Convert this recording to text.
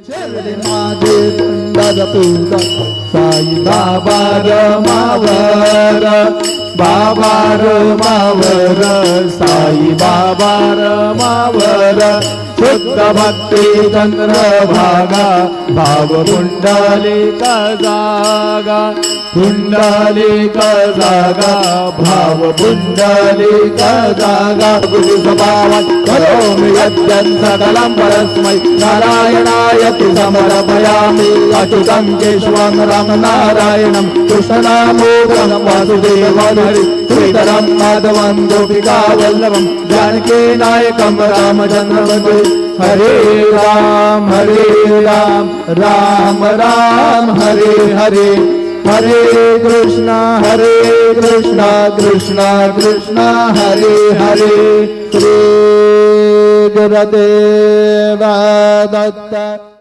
शरणे माझे पंडर पूजा साई बाबा रमावर बाबा रमावर साई बाबा रमावर शुद्ध भक्ती चंद्रभागा भाव पुंडलिक जागा पुंडलिक जागा भाव पुंडलिक जागा गुरु स्वभावात् करोमि यज्ञं सकलं परस्मै नारायणाय समर्पयामि अच्युतं केशवं रामनारायणं कृष्णनामोदं वासुदेवं श्रीधरं माधवं गोपिका वल्लभं जानकी नायकं रामचन्द्रं हरे राम राम राम हरे हरे हरे कृष्णा कृष्णा कृष्णा हरे हरे श्री गुरुदेव दत्त।